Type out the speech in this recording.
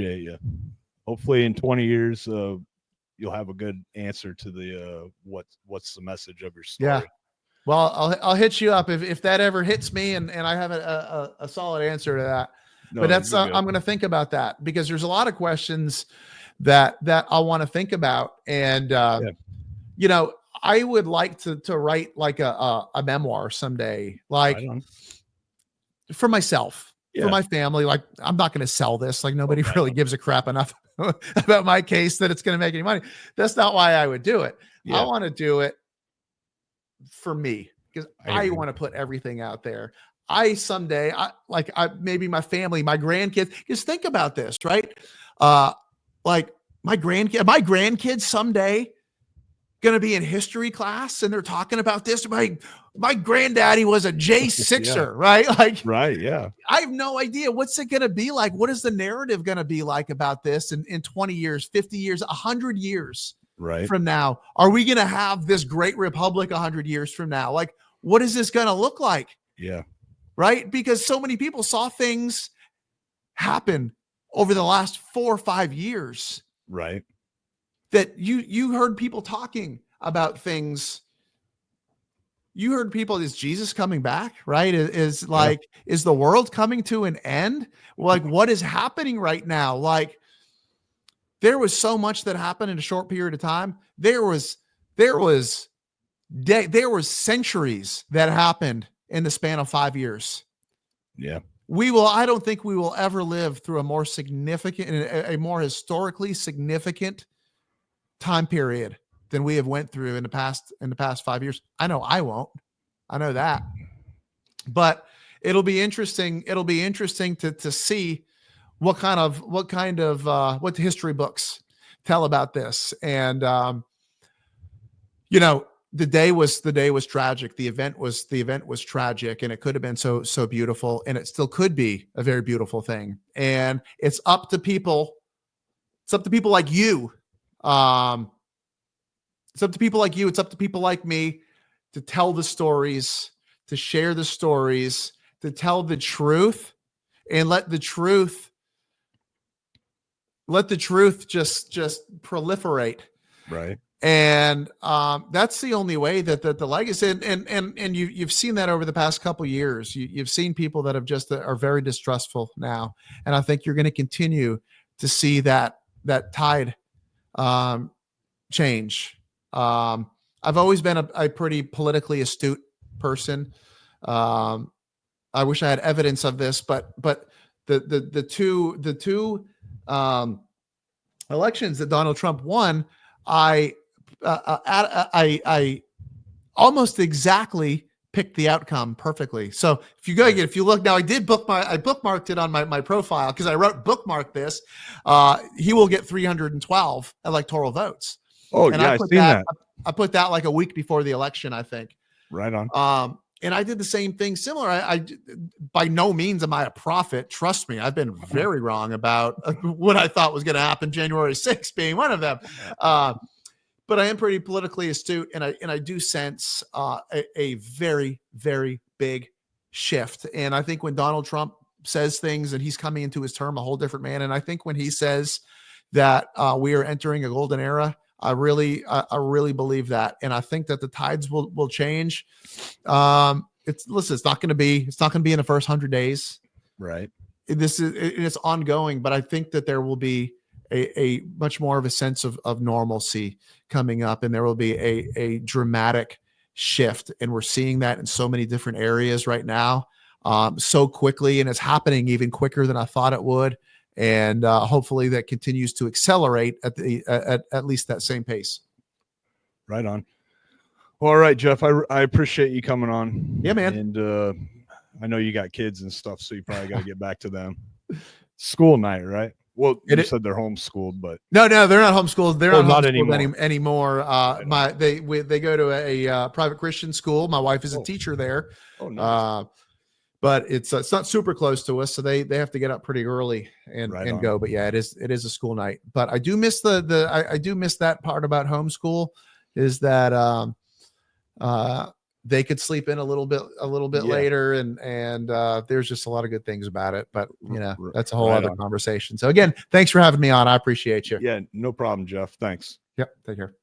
you. Hopefully in 20 years, you'll have a good answer to the what's the message of your story. Yeah. Well, I'll hit you up if that ever hits me and I have a solid answer to that. No, But that's you're good. I'm going to think about that because there's a lot of questions that I want to think about. And you know, I would like to write like a memoir someday, like Right on. for myself, Yeah. for my family. Like I'm not going to sell this. Like nobody Right really on. gives a crap enough about my case that it's going to make any money. That's not why I would do it. Yeah. I want to do it for me because I hear I you. want to put everything out there. Someday, maybe my family, my grandkids, just think about this, right? Like my grandkids someday going to be in history class and they're talking about this. My granddaddy was a J6er, Yeah. right? Like, Right. Yeah. I have no idea. What's it going to be like? What is the narrative going to be like about this in 20 years, 50 years, 100 years Right. from now? Are we going to have this great republic 100 years from now? Like, what is this going to look like? Yeah. Right? Because so many people saw things happen over the last 4 or 5 years. Right. That you heard people talking about things. You heard people, is Jesus coming back? Right? Is the world coming to an end? Like, what is happening right now? Like, there was so much that happened in a short period of time. There was centuries that happened in the span of 5 years. Yeah. I don't think we will ever live through a more historically significant time period than we have went through in the past 5 years. I know I won't. I know that. But it'll be interesting. It'll be interesting to see what the history books tell about this. And the day was tragic. The event was tragic, and it could have been so beautiful, and it still could be a very beautiful thing. And it's up to people. It's up to people like you. It's up to people like you. It's up to people like me to tell the stories, to share the stories, to tell the truth, and let the truth just proliferate. Right. And that's the only way that the legacy, and you've seen that over the past couple of years. You've seen people that are very distrustful now, and I think you're going to continue to see that tide change. I've always been a pretty politically astute person. I wish I had evidence of this, but the two elections that Donald Trump won, I almost exactly picked the outcome perfectly. So if you look now, I bookmarked it on my profile because I wrote bookmark this. He will get 312 electoral votes. Oh, and yeah, I've seen that. I put that like a week before the election, I think. Right on. And I did the same thing similar. I by no means am I a prophet. Trust me, I've been very wrong about what I thought was going to happen. January 6th being one of them. But I am pretty politically astute, and I do sense a very, very big shift. And I think when Donald Trump says things and he's coming into his term a whole different man, and I think when he says that we are entering a golden era, I really believe that, and I think that the tides will change. It's not going to be in the first 100 days, right? It's ongoing, but I think that there will be a much more of a sense of normalcy coming up, and there will be a dramatic shift, and we're seeing that in so many different areas right now, so quickly, and it's happening even quicker than I thought it would. And hopefully that continues to accelerate at least that same pace. Right on. Well, all right, Jeff, I appreciate you coming on. Yeah, man. And I know you got kids and stuff, so you probably got to get back to them. School night, right? Well, you said they're homeschooled, but no, they're not homeschooled. They're not homeschooled anymore. They go to a private Christian school. My wife is a teacher there. Oh, nice. But it's not super close to us, so they have to get up pretty early and go. But yeah, it is a school night. But I do miss I do miss that part about homeschool, is that they could sleep in a little bit Yeah. later, and there's just a lot of good things about it. But that's a whole Right other on. conversation. So again, thanks for having me on. I appreciate you. Yeah, no problem, Jeff. Thanks. Yep. Take care.